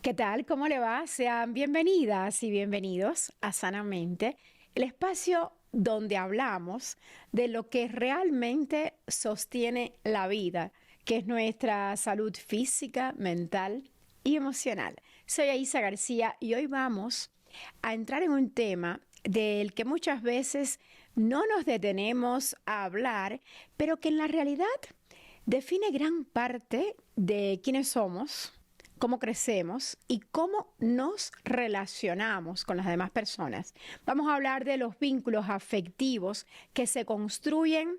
¿Qué tal? ¿Cómo le va? Sean bienvenidas y bienvenidos a Sanamente, el espacio donde hablamos de lo que realmente sostiene la vida, que es nuestra salud física, mental y emocional. Soy Aisa García y hoy vamos a entrar en un tema del que muchas veces no nos detenemos a hablar, pero que en la realidad define gran parte de quiénes somos, cómo crecemos y cómo nos relacionamos con las demás personas. Vamos a hablar de los vínculos afectivos que se construyen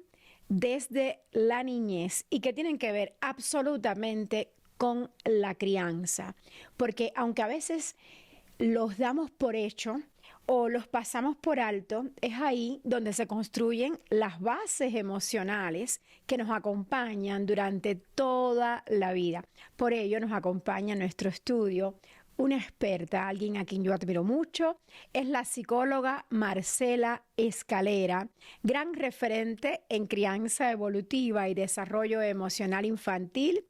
desde la niñez y que tienen que ver absolutamente con la crianza. Porque aunque a veces los damos por hecho o los pasamos por alto, es ahí donde se construyen las bases emocionales que nos acompañan durante toda la vida. Por ello nos acompaña en nuestro estudio una experta, alguien a quien yo admiro mucho, es la psicóloga Marcela Escalera, gran referente en crianza evolutiva y desarrollo emocional infantil.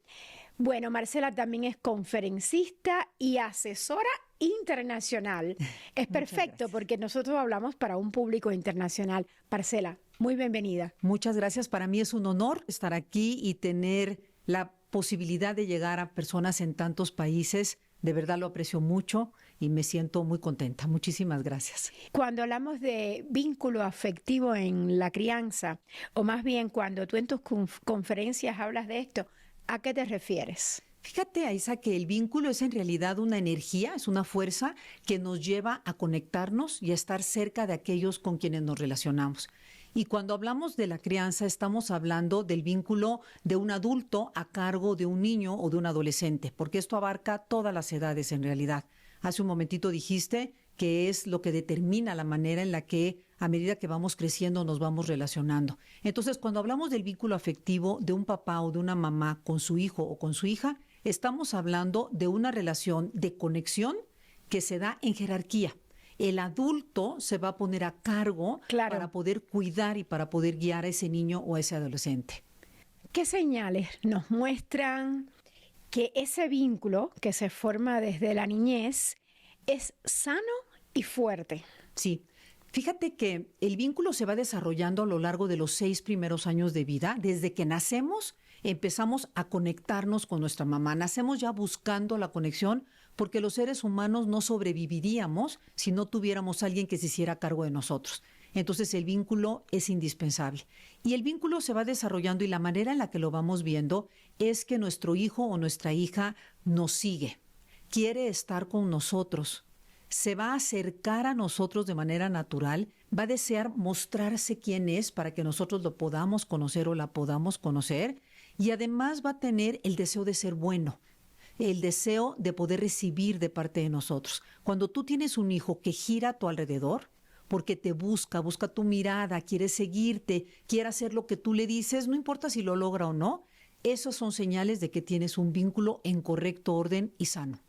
Bueno, Marcela también es conferencista y asesora internacional. Es perfecto porque nosotros hablamos para un público internacional. Marcela, muy bienvenida. Muchas gracias. Para mí es un honor estar aquí y tener la posibilidad de llegar a personas en tantos países. De verdad lo aprecio mucho y me siento muy contenta. Muchísimas gracias. Cuando hablamos de vínculo afectivo en la crianza, o más bien cuando tú en tus conferencias hablas de esto, ¿a qué te refieres? Fíjate, Aisa, que el vínculo es en realidad una energía, es una fuerza que nos lleva a conectarnos y a estar cerca de aquellos con quienes nos relacionamos. Y cuando hablamos de la crianza, estamos hablando del vínculo de un adulto a cargo de un niño o de un adolescente, porque esto abarca todas las edades en realidad. Hace un momentito dijiste que es lo que determina la manera en la que a medida que vamos creciendo nos vamos relacionando. Entonces, cuando hablamos del vínculo afectivo de un papá o de una mamá con su hijo o con su hija, estamos hablando de una relación de conexión que se da en jerarquía. El adulto se va a poner a cargo para poder cuidar y para poder guiar a ese niño o a ese adolescente. ¿Qué señales nos muestran que ese vínculo que se forma desde la niñez es sano y fuerte? Sí. Fíjate que el vínculo se va desarrollando a lo largo de los 6 primeros años de vida. Desde que nacemos, empezamos a conectarnos con nuestra mamá. Nacemos ya buscando la conexión porque los seres humanos no sobreviviríamos si no tuviéramos a alguien que se hiciera cargo de nosotros. Entonces el vínculo es indispensable. Y el vínculo se va desarrollando y la manera en la que lo vamos viendo es que nuestro hijo o nuestra hija nos sigue, quiere estar con nosotros, se va a acercar a nosotros de manera natural, va a desear mostrarse quién es para que nosotros lo podamos conocer o la podamos conocer, y además va a tener el deseo de ser bueno, el deseo de poder recibir de parte de nosotros. Cuando tú tienes un hijo que gira a tu alrededor, porque te busca tu mirada, quiere seguirte, quiere hacer lo que tú le dices, no importa si lo logra o no, esos son señales de que tienes un vínculo en correcto orden y sano.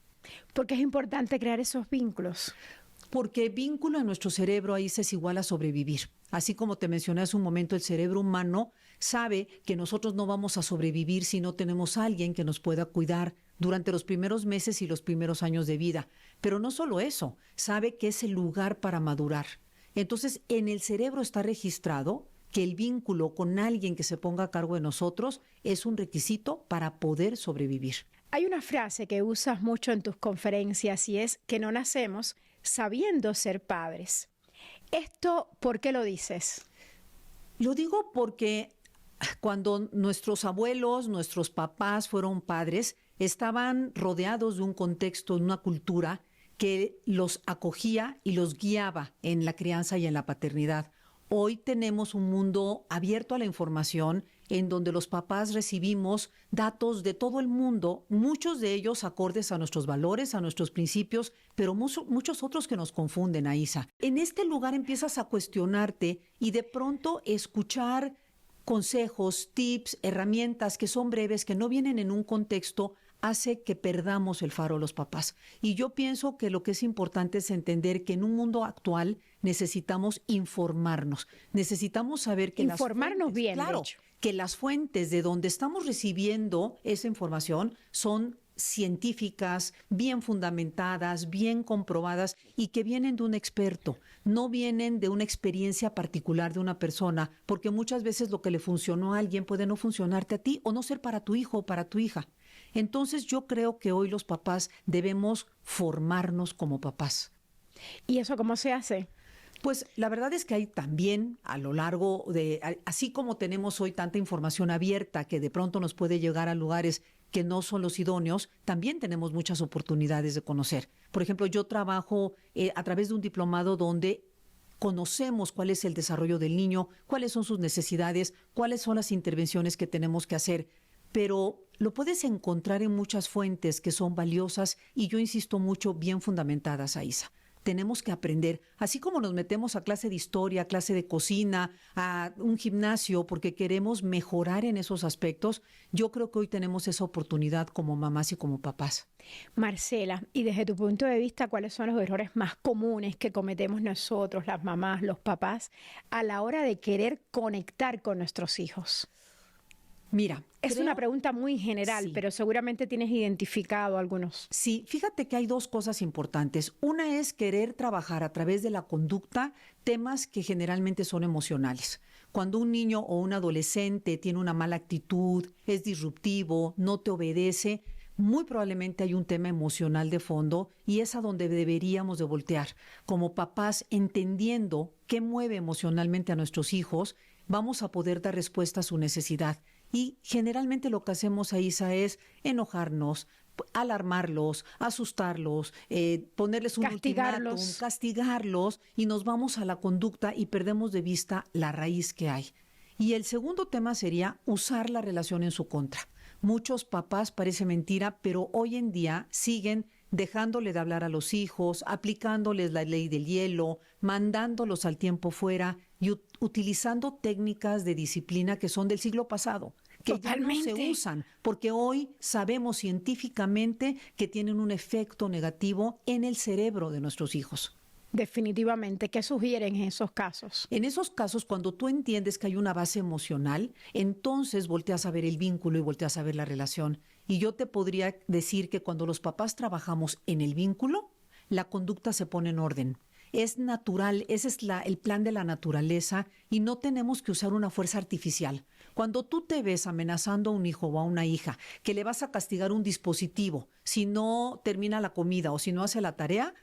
¿Por qué es importante crear esos vínculos? Porque vínculo en nuestro cerebro ahí es igual a sobrevivir. Así como te mencioné hace un momento, el cerebro humano sabe que nosotros no vamos a sobrevivir si no tenemos a alguien que nos pueda cuidar durante los primeros meses y los primeros años de vida. Pero no solo eso, sabe que es el lugar para madurar. Entonces, en el cerebro está registrado que el vínculo con alguien que se ponga a cargo de nosotros es un requisito para poder sobrevivir. Hay una frase que usas mucho en tus conferencias y es que no nacemos sabiendo ser padres. ¿Esto por qué lo dices? Lo digo porque cuando nuestros abuelos, nuestros papás fueron padres, estaban rodeados de un contexto, de una cultura que los acogía y los guiaba en la crianza y en la paternidad. Hoy tenemos un mundo abierto a la información en donde los papás recibimos datos de todo el mundo, muchos de ellos acordes a nuestros valores, a nuestros principios, pero muchos otros que nos confunden, Aisa. En este lugar empiezas a cuestionarte y de pronto escuchar consejos, tips, herramientas que son breves, que no vienen en un contexto, hace que perdamos el faro los papás. Y yo pienso que lo que es importante es entender que en un mundo actual necesitamos informarnos, necesitamos saber que informarnos bien, claro, de hecho, que las fuentes de donde estamos recibiendo esa información son científicas, bien fundamentadas, bien comprobadas y que vienen de un experto, no vienen de una experiencia particular de una persona, porque muchas veces lo que le funcionó a alguien puede no funcionarte a ti o no ser para tu hijo o para tu hija. Entonces yo creo que hoy los papás debemos formarnos como papás. ¿y eso cómo se hace? Pues la verdad es que hay también a lo largo de, así como tenemos hoy tanta información abierta que de pronto nos puede llegar a lugares que no son los idóneos, también tenemos muchas oportunidades de conocer. Por ejemplo, yo trabajo a través de un diplomado donde conocemos cuál es el desarrollo del niño, cuáles son sus necesidades, cuáles son las intervenciones que tenemos que hacer, pero lo puedes encontrar en muchas fuentes que son valiosas y yo insisto mucho, bien fundamentadas, Aísa. Tenemos que aprender, así como nos metemos a clase de historia, a clase de cocina, a un gimnasio, porque queremos mejorar en esos aspectos, yo creo que hoy tenemos esa oportunidad como mamás y como papás. Marcela, y desde tu punto de vista, ¿cuáles son los errores más comunes que cometemos nosotros, las mamás, los papás, a la hora de querer conectar con nuestros hijos? Mira, es una pregunta muy general, sí, pero seguramente tienes identificado algunos. Sí, fíjate que hay dos cosas importantes. Una es querer trabajar a través de la conducta temas que generalmente son emocionales. Cuando un niño o un adolescente tiene una mala actitud, es disruptivo, no te obedece, muy probablemente hay un tema emocional de fondo y es a donde deberíamos de voltear. Como papás, entendiendo qué mueve emocionalmente a nuestros hijos, vamos a poder dar respuesta a su necesidad. Y generalmente lo que hacemos, Aísa, es enojarnos, alarmarlos, asustarlos, ponerles un ultimátum, castigarlos y nos vamos a la conducta y perdemos de vista la raíz que hay. Y el segundo tema sería usar la relación en su contra. Muchos papás, parece mentira, pero hoy en día siguen dejándole de hablar a los hijos, aplicándoles la ley del hielo, mandándolos al tiempo fuera y utilizando técnicas de disciplina que son del siglo pasado, que Totalmente. ya no se usan, porque hoy sabemos científicamente que tienen un efecto negativo en el cerebro de nuestros hijos. Definitivamente, ¿qué sugieren en esos casos? En esos casos, cuando tú entiendes que hay una base emocional, entonces volteas a ver el vínculo y volteas a ver la relación. Y yo te podría decir que cuando los papás trabajamos en el vínculo, la conducta se pone en orden. Es natural, ese es el plan de la naturaleza y no tenemos que usar una fuerza artificial. Cuando tú te ves amenazando a un hijo o a una hija que le vas a castigar un dispositivo si no termina la comida o si no hace la tarea,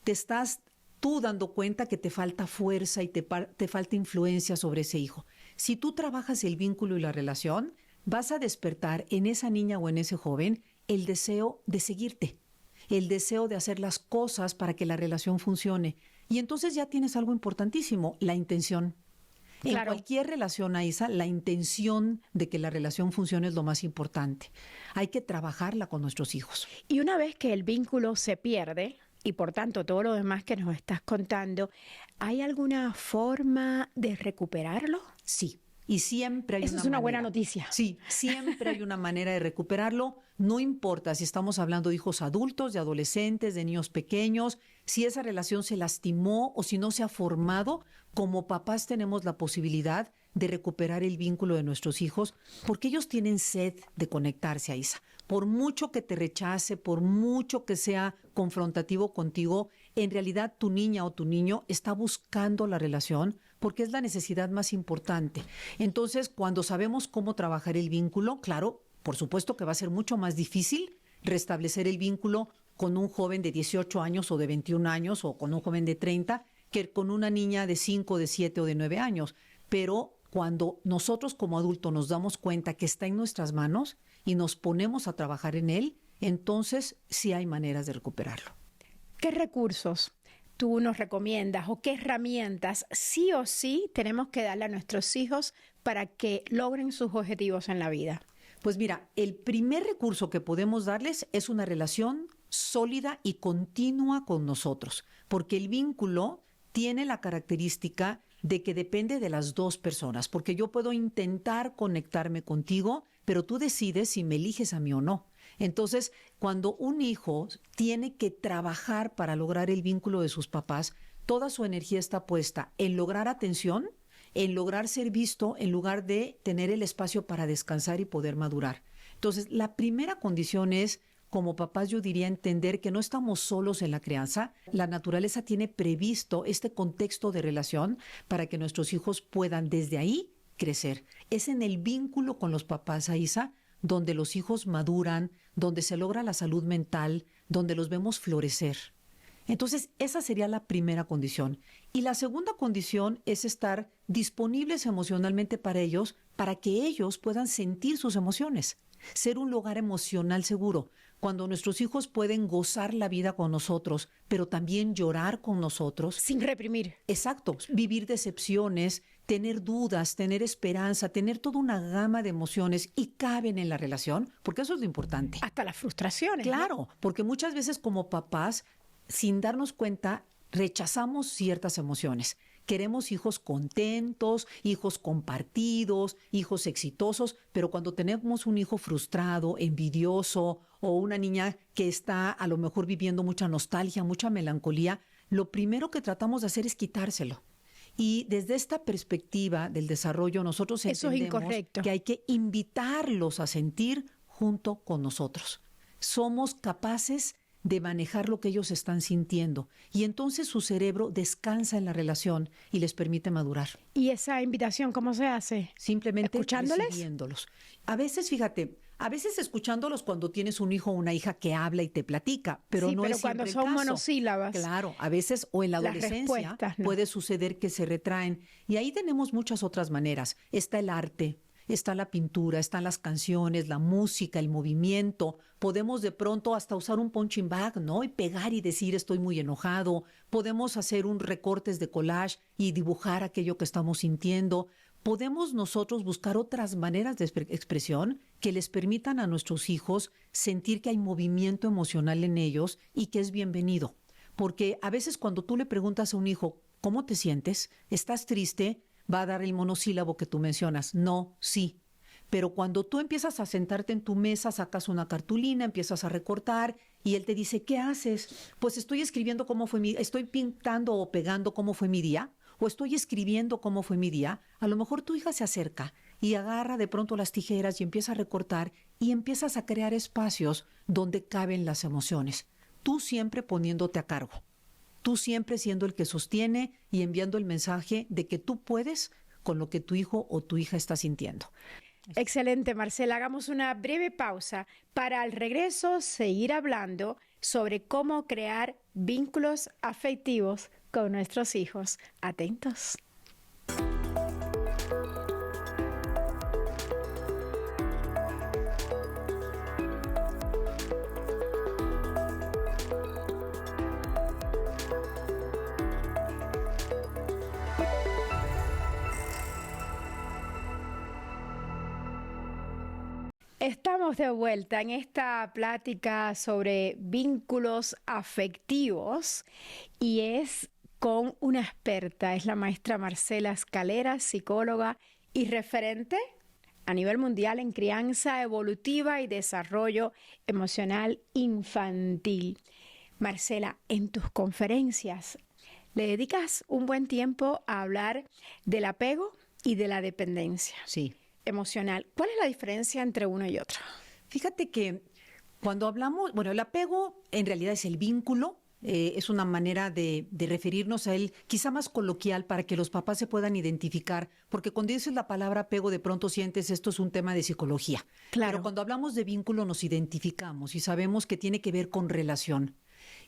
te estás tú dando cuenta que te falta fuerza y te falta influencia sobre ese hijo. Si tú trabajas el vínculo y la relación, vas a despertar en esa niña o en ese joven el deseo de seguirte, el deseo de hacer las cosas para que la relación funcione. Y entonces ya tienes algo importantísimo, la intención. Claro. En cualquier relación, Aísa, la intención de que la relación funcione es lo más importante. Hay que trabajarla con nuestros hijos. Y una vez que el vínculo se pierde, y por tanto todo lo demás que nos estás contando, ¿hay alguna forma de recuperarlo? Sí. Y siempre hay Eso una es una manera. buena noticia. Sí, siempre hay una manera de recuperarlo. No importa si estamos hablando de hijos adultos, de adolescentes, de niños pequeños, si esa relación se lastimó o si no se ha formado, como papás tenemos la posibilidad de recuperar el vínculo de nuestros hijos porque ellos tienen sed de conectarse, Aísa. Por mucho que te rechace, por mucho que sea confrontativo contigo, en realidad tu niña o tu niño está buscando la relación porque es la necesidad más importante. Entonces, cuando sabemos cómo trabajar el vínculo, claro, por supuesto que va a ser mucho más difícil restablecer el vínculo con un joven de 18 años o de 21 años o con un joven de 30 que con una niña de 5, de 7 o de 9 años. Pero cuando nosotros como adultos nos damos cuenta que está en nuestras manos y nos ponemos a trabajar en él, entonces sí hay maneras de recuperarlo. ¿Qué recursos tú nos recomiendas o qué herramientas sí o sí tenemos que darle a nuestros hijos para que logren sus objetivos en la vida? Pues mira, el primer recurso que podemos darles es una relación sólida y continua con nosotros, porque el vínculo tiene la característica de que depende de las dos personas, porque yo puedo intentar conectarme contigo, pero tú decides si me eliges a mí o no. Entonces, cuando un hijo tiene que trabajar para lograr el vínculo de sus papás, toda su energía está puesta en lograr atención, en lograr ser visto, en lugar de tener el espacio para descansar y poder madurar. Entonces, la primera condición es, como papás, yo diría entender que no estamos solos en la crianza. La naturaleza tiene previsto este contexto de relación para que nuestros hijos puedan desde ahí crecer. Es en el vínculo con los papás, Aisa, donde los hijos maduran, donde se logra la salud mental, donde los vemos florecer. Entonces, esa sería la primera condición. Y la segunda condición es estar disponibles emocionalmente para ellos, para que ellos puedan sentir sus emociones. Ser un lugar emocional seguro, cuando nuestros hijos pueden gozar la vida con nosotros, pero también llorar con nosotros. Sin reprimir. Exacto, vivir decepciones, tener dudas, tener esperanza, tener toda una gama de emociones y caben en la relación, porque eso es lo importante. Hasta las frustraciones. Claro, ¿no? porque muchas veces como papás, sin darnos cuenta, rechazamos ciertas emociones. Queremos hijos contentos, hijos compartidos, hijos exitosos, pero cuando tenemos un hijo frustrado, envidioso o una niña que está a lo mejor viviendo mucha nostalgia, mucha melancolía, lo primero que tratamos de hacer es quitárselo. Y desde esta perspectiva del desarrollo, nosotros entendemos que hay que invitarlos a sentir junto con nosotros. Somos capaces de manejar lo que ellos están sintiendo. Y entonces su cerebro descansa en la relación y les permite madurar. ¿Y esa invitación cómo se hace? Simplemente ¿escuchándoles? recibiéndolos. A veces, fíjate, a veces escuchándolos cuando tienes un hijo o una hija que habla y te platica, pero sí, no pero es cuando siempre el son caso. monosílabas. Claro, a veces o en la adolescencia ¿no? puede suceder que se retraen. Y ahí tenemos muchas otras maneras. Está el arte, está la pintura, están las canciones, la música, el movimiento. Podemos de pronto hasta usar un punching bag, ¿no? Y pegar y decir estoy muy enojado. Podemos hacer un recortes de collage y dibujar aquello que estamos sintiendo. Podemos nosotros buscar otras maneras de expresión que les permitan a nuestros hijos sentir que hay movimiento emocional en ellos y que es bienvenido. Porque a veces cuando tú le preguntas a un hijo, ¿cómo te sientes? ¿Estás triste? Va a dar el monosílabo que tú mencionas, no, sí. Pero cuando tú empiezas a sentarte en tu mesa, sacas una cartulina, empiezas a recortar y él te dice, ¿qué haces? Pues estoy escribiendo cómo fue estoy pintando o pegando cómo fue mi día, o estoy escribiendo cómo fue mi día. A lo mejor tu hija se acerca y agarra de pronto las tijeras y empieza a recortar y empiezas a crear espacios donde caben las emociones. Tú siempre poniéndote a cargo. Tú siempre siendo el que sostiene y enviando el mensaje de que tú puedes con lo que tu hijo o tu hija está sintiendo. Excelente, Marcela. Hagamos una breve pausa para al regreso seguir hablando sobre cómo crear vínculos afectivos con nuestros hijos. Atentos. Estamos de vuelta en esta plática sobre vínculos afectivos y es con una experta, es la maestra Marcela Escalera, psicóloga y referente a nivel mundial en crianza evolutiva y desarrollo emocional infantil. Marcela, en tus conferencias le dedicas un buen tiempo a hablar del apego y de la dependencia. Sí. Emocional. ¿Cuál es la diferencia entre uno y otro? Fíjate que cuando hablamos, bueno, el apego en realidad es el vínculo, es una manera de referirnos a él, quizá más coloquial para que los papás se puedan identificar, porque cuando dices la palabra apego de pronto sientes esto es un tema de psicología. Claro. Pero cuando hablamos de vínculo nos identificamos y sabemos que tiene que ver con relación.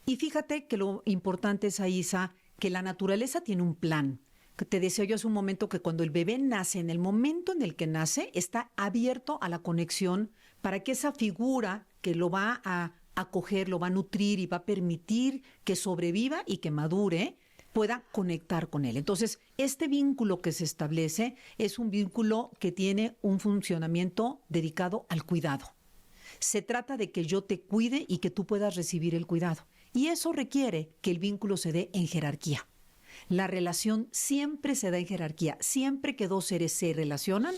Y fíjate que lo importante es, Aisa, que la naturaleza tiene un plan. Te decía yo hace un momento que cuando el bebé nace, en el momento en el que nace, está abierto a la conexión para que esa figura que lo va a acoger, lo va a nutrir y va a permitir que sobreviva y que madure, pueda conectar con él. Entonces, este vínculo que se establece es un vínculo que tiene un funcionamiento dedicado al cuidado. Se trata de que yo te cuide y que tú puedas recibir el cuidado. Y eso requiere que el vínculo se dé en jerarquía. La relación siempre se da en jerarquía. Siempre que dos seres se relacionan,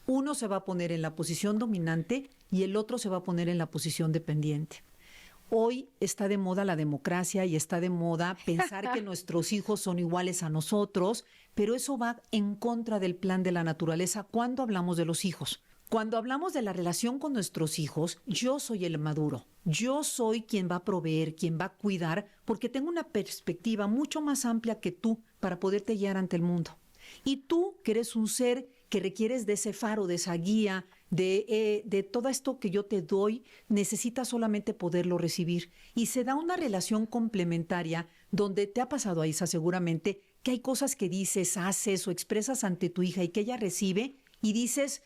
uno se va a poner en la posición dominante y el otro se va a poner en la posición dependiente. Hoy está de moda la democracia y está de moda pensar que nuestros hijos son iguales a nosotros, pero eso va en contra del plan de la naturaleza cuando hablamos de los hijos. Cuando hablamos de la relación con nuestros hijos, yo soy el maduro. Yo soy quien va a proveer, quien va a cuidar, porque tengo una perspectiva mucho más amplia que tú para poderte guiar ante el mundo. Y tú, que eres un ser que requieres de ese faro, de esa guía, de todo esto que yo te doy, necesitas solamente poderlo recibir. Y se da una relación complementaria donde te ha pasado a Isa seguramente que hay cosas que dices, haces o expresas ante tu hija y que ella recibe y dices,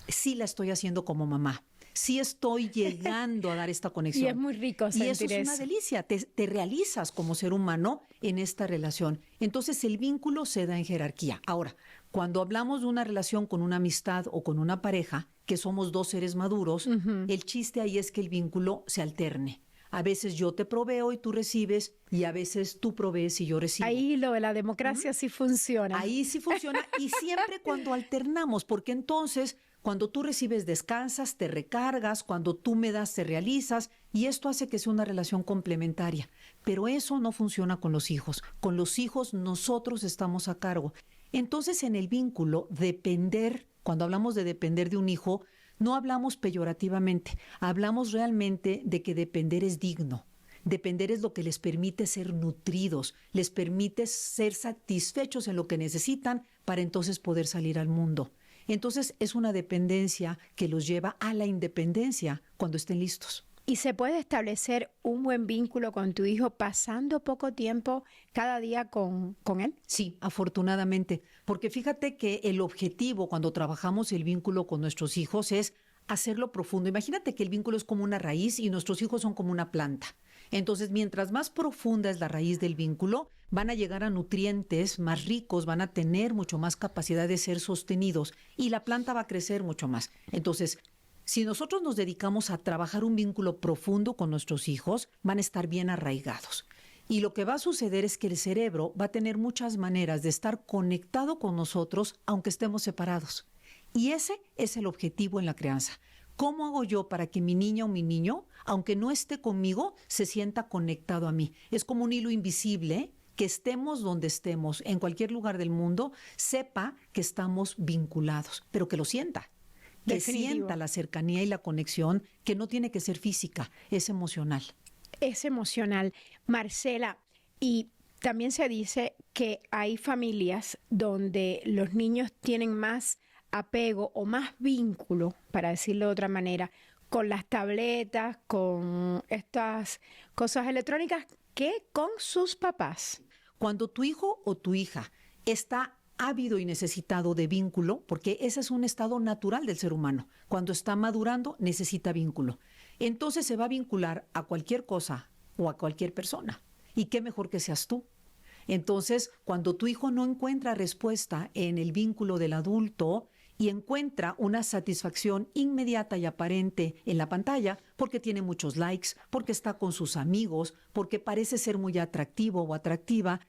sí la estoy haciendo como mamá. Sí estoy llegando a dar esta conexión. Y es muy rico sentir eso. Y eso es una delicia. Te realizas como ser humano en esta relación. Entonces el vínculo se da en jerarquía. Ahora, cuando hablamos de una relación con una amistad o con una pareja, que somos dos seres maduros, el chiste ahí es que el vínculo se alterne. A veces yo te proveo y tú recibes, y a veces tú provees y yo recibo. Ahí lo de la democracia sí funciona. Ahí sí funciona, y siempre cuando alternamos, porque entonces cuando tú recibes descansas, te recargas, cuando tú me das te realizas, y esto hace que sea una relación complementaria. Pero eso no funciona con los hijos. Con los hijos nosotros estamos a cargo. Entonces en el vínculo, depender, cuando hablamos de depender de un hijo, no hablamos peyorativamente, hablamos realmente de que depender es digno. Depender es lo que les permite ser nutridos, les permite ser satisfechos en lo que necesitan para entonces poder salir al mundo. Entonces es una dependencia que los lleva a la independencia cuando estén listos. ¿Y se puede establecer un buen vínculo con tu hijo pasando poco tiempo cada día con él? Sí, afortunadamente, porque fíjate que el objetivo cuando trabajamos el vínculo con nuestros hijos es hacerlo profundo. Imagínate que el vínculo es como una raíz y nuestros hijos son como una planta. Entonces, mientras más profunda es la raíz del vínculo, van a llegar a nutrientes más ricos, van a tener mucho más capacidad de ser sostenidos y la planta va a crecer mucho más. Entonces, si nosotros nos dedicamos a trabajar un vínculo profundo con nuestros hijos, van a estar bien arraigados. Y lo que va a suceder es que el cerebro va a tener muchas maneras de estar conectado con nosotros, aunque estemos separados. Y ese es el objetivo en la crianza. ¿Cómo hago yo para que mi niña o mi niño, aunque no esté conmigo, se sienta conectado a mí? Es como un hilo invisible, que estemos donde estemos, en cualquier lugar del mundo, sepa que estamos vinculados, pero que lo sienta. Que Definitivo. sienta la cercanía y la conexión, que no tiene que ser física, es emocional. Es emocional. Marcela, y también se dice que hay familias donde los niños tienen más apego o más vínculo, para decirlo de otra manera, con las tabletas, con estas cosas electrónicas, que con sus papás. Cuando tu hijo o tu hija está ávido y necesitado de vínculo, porque ese es un estado natural del ser humano. Cuando está madurando, necesita vínculo. Entonces se va a vincular a cualquier cosa o a cualquier persona. Y qué mejor que seas tú. Entonces, cuando tu hijo no encuentra respuesta en el vínculo del adulto y encuentra una satisfacción inmediata y aparente en la pantalla, porque tiene muchos likes, porque está con sus amigos, porque parece ser muy atractivo o atractiva,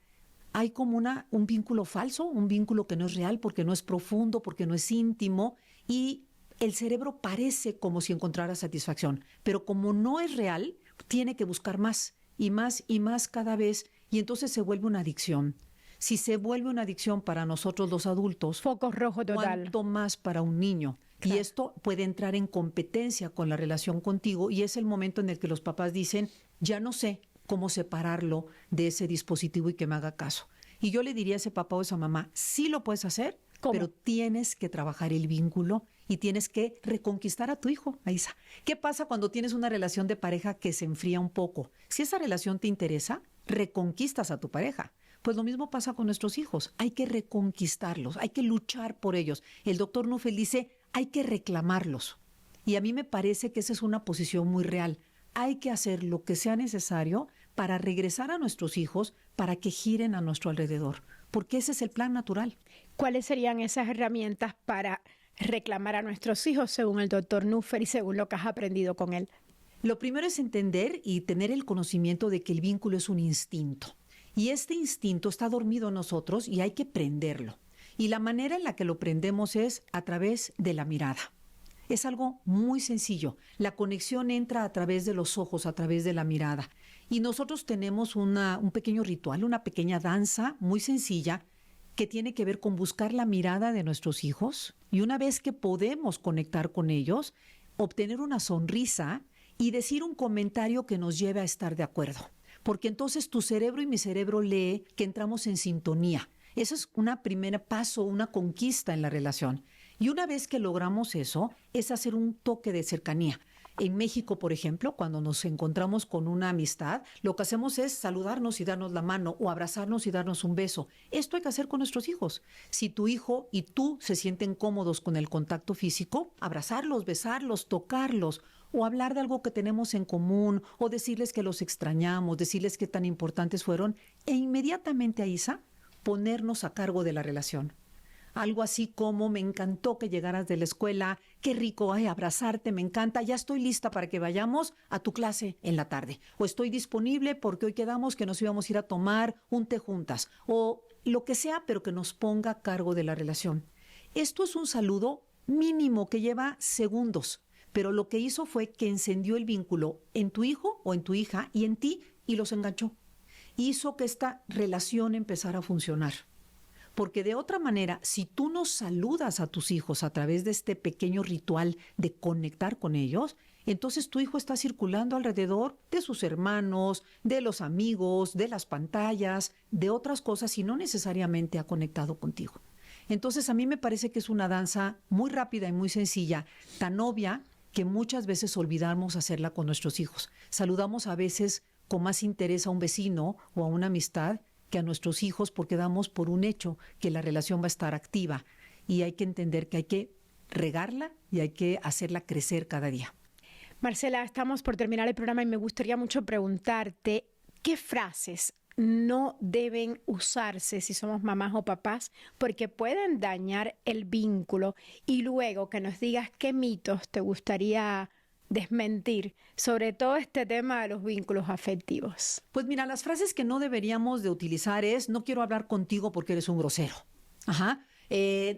hay como un vínculo falso, un vínculo que no es real, porque no es profundo, porque no es íntimo, y el cerebro parece como si encontrara satisfacción, pero como no es real, tiene que buscar más y más y más cada vez, y entonces se vuelve una adicción. Si se vuelve una adicción para nosotros los adultos, Foco rojo total. ¿cuánto más para un niño? Claro. Y esto puede entrar en competencia con la relación contigo, y es el momento en el que los papás dicen, ya no sé cómo separarlo de ese dispositivo y que me haga caso. Y yo le diría a ese papá o a esa mamá, sí lo puedes hacer, ¿cómo? Pero tienes que trabajar el vínculo y tienes que reconquistar a tu hijo, a Isa. ¿Qué pasa cuando tienes una relación de pareja que se enfría un poco? Si esa relación te interesa, reconquistas a tu pareja. Pues lo mismo pasa con nuestros hijos. Hay que reconquistarlos, hay que luchar por ellos. El doctor Neufeld dice, hay que reclamarlos. Y a mí me parece que esa es una posición muy real. Hay que hacer lo que sea necesario para regresar a nuestros hijos, para que giren a nuestro alrededor, porque ese es el plan natural. ¿Cuáles serían esas herramientas para reclamar a nuestros hijos según el doctor Neufeld y según lo que has aprendido con él? Lo primero es entender y tener el conocimiento de que el vínculo es un instinto. Y este instinto está dormido en nosotros y hay que prenderlo. Y la manera en la que lo prendemos es a través de la mirada. Es algo muy sencillo. La conexión entra a través de los ojos, a través de la mirada. Y nosotros tenemos un pequeño ritual, una pequeña danza muy sencilla que tiene que ver con buscar la mirada de nuestros hijos. Y una vez que podemos conectar con ellos, obtener una sonrisa y decir un comentario que nos lleve a estar de acuerdo. Porque entonces tu cerebro y mi cerebro lee que entramos en sintonía. Eso es un primer paso, una conquista en la relación. Y una vez que logramos eso, es hacer un toque de cercanía. En México, por ejemplo, cuando nos encontramos con una amistad, lo que hacemos es saludarnos y darnos la mano o abrazarnos y darnos un beso. Esto hay que hacer con nuestros hijos. Si tu hijo y tú se sienten cómodos con el contacto físico, abrazarlos, besarlos, tocarlos o hablar de algo que tenemos en común o decirles que los extrañamos, decirles qué tan importantes fueron e inmediatamente, Aisa, ponernos a cargo de la relación. Algo así como: me encantó que llegaras de la escuela, qué rico, abrazarte, me encanta, ya estoy lista para que vayamos a tu clase en la tarde. O estoy disponible porque hoy quedamos que nos íbamos a ir a tomar un té juntas. O lo que sea, pero que nos ponga a cargo de la relación. Esto es un saludo mínimo que lleva segundos, pero lo que hizo fue que encendió el vínculo en tu hijo o en tu hija y en ti y los enganchó. Hizo que esta relación empezara a funcionar. Porque de otra manera, si tú no saludas a tus hijos a través de este pequeño ritual de conectar con ellos, entonces tu hijo está circulando alrededor de sus hermanos, de los amigos, de las pantallas, de otras cosas y no necesariamente ha conectado contigo. Entonces a mí me parece que es una danza muy rápida y muy sencilla, tan obvia que muchas veces olvidamos hacerla con nuestros hijos. Saludamos a veces con más interés a un vecino o a una amistad que a nuestros hijos porque damos por un hecho que la relación va a estar activa y hay que entender que hay que regarla y hay que hacerla crecer cada día. Marcela, estamos por terminar el programa y me gustaría mucho preguntarte qué frases no deben usarse si somos mamás o papás porque pueden dañar el vínculo, y luego que nos digas qué mitos te gustaría desmentir sobre todo este tema de los vínculos afectivos. Pues mira, las frases que no deberíamos de utilizar es: no quiero hablar contigo porque eres un grosero. Ajá.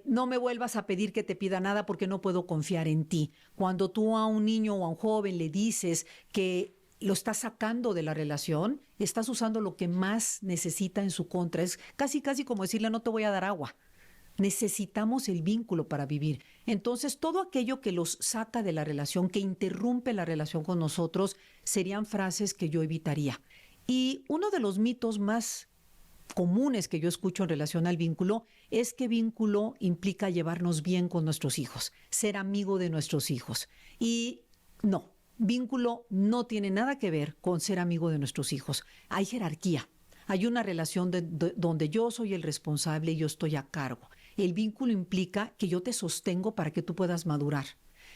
No me vuelvas a pedir que te pida nada porque no puedo confiar en ti. Cuando tú a un niño o a un joven le dices que lo estás sacando de la relación, estás usando lo que más necesita en su contra. Es casi como decirle: no te voy a dar agua. Necesitamos el vínculo para vivir. Entonces, todo aquello que los saca de la relación, que interrumpe la relación con nosotros, serían frases que yo evitaría. Y uno de los mitos más comunes que yo escucho en relación al vínculo es que vínculo implica llevarnos bien con nuestros hijos, ser amigo de nuestros hijos. Y no, vínculo no tiene nada que ver con ser amigo de nuestros hijos. Hay jerarquía. Hay una relación donde yo soy el responsable y yo estoy a cargo. El vínculo implica que yo te sostengo para que tú puedas madurar.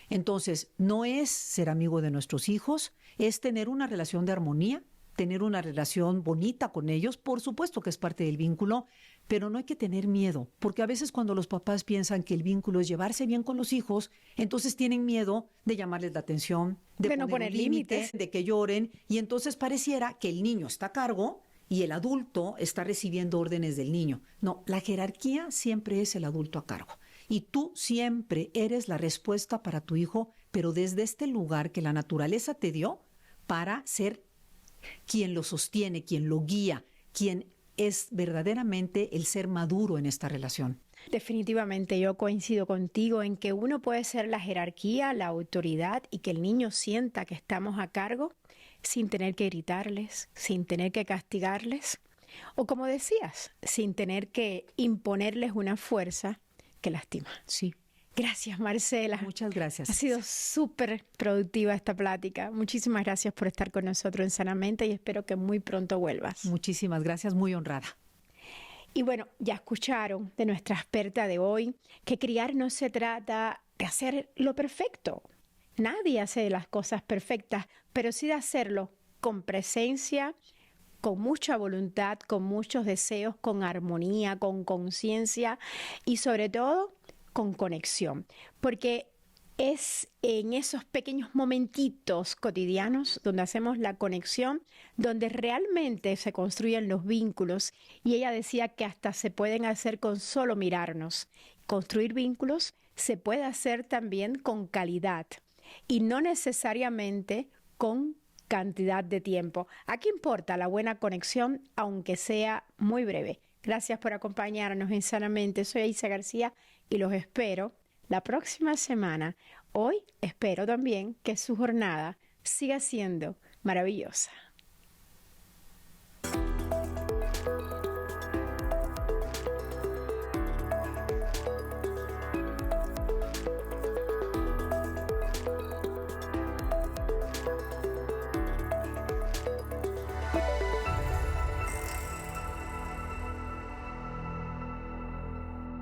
Entonces, no es ser amigo de nuestros hijos, es tener una relación de armonía, tener una relación bonita con ellos. Por supuesto que es parte del vínculo, pero no hay que tener miedo, porque a veces cuando los papás piensan que el vínculo es llevarse bien con los hijos, entonces tienen miedo de llamarles la atención, de no poner límites, de que lloren, y entonces pareciera que el niño está a cargo y el adulto está recibiendo órdenes del niño. No, la jerarquía siempre es el adulto a cargo. Y tú siempre eres la respuesta para tu hijo, pero desde este lugar que la naturaleza te dio para ser quien lo sostiene, quien lo guía, quien es verdaderamente el ser maduro en esta relación. Definitivamente yo coincido contigo en que uno puede ser la jerarquía, la autoridad y que el niño sienta que estamos a cargo sin tener que gritarles, sin tener que castigarles o, como decías, sin tener que imponerles una fuerza que lastima. Sí. Gracias, Marcela. Muchas gracias. Ha sido súper productiva esta plática. Muchísimas gracias por estar con nosotros en Sanamente y espero que muy pronto vuelvas. Muchísimas gracias, muy honrada. Y bueno, ya escucharon de nuestra experta de hoy que criar no se trata de hacer lo perfecto. Nadie hace las cosas perfectas, pero sí de hacerlo con presencia, con mucha voluntad, con muchos deseos, con armonía, con conciencia y sobre todo con conexión. Porque es en esos pequeños momentitos cotidianos donde hacemos la conexión, donde realmente se construyen los vínculos. Y ella decía que hasta se pueden hacer con solo mirarnos. Construir vínculos se puede hacer también con calidad y no necesariamente con cantidad de tiempo. Aquí importa la buena conexión, aunque sea muy breve. Gracias por acompañarnos en Sanamente. Soy Aisa García y los espero la próxima semana. Hoy espero también que su jornada siga siendo maravillosa.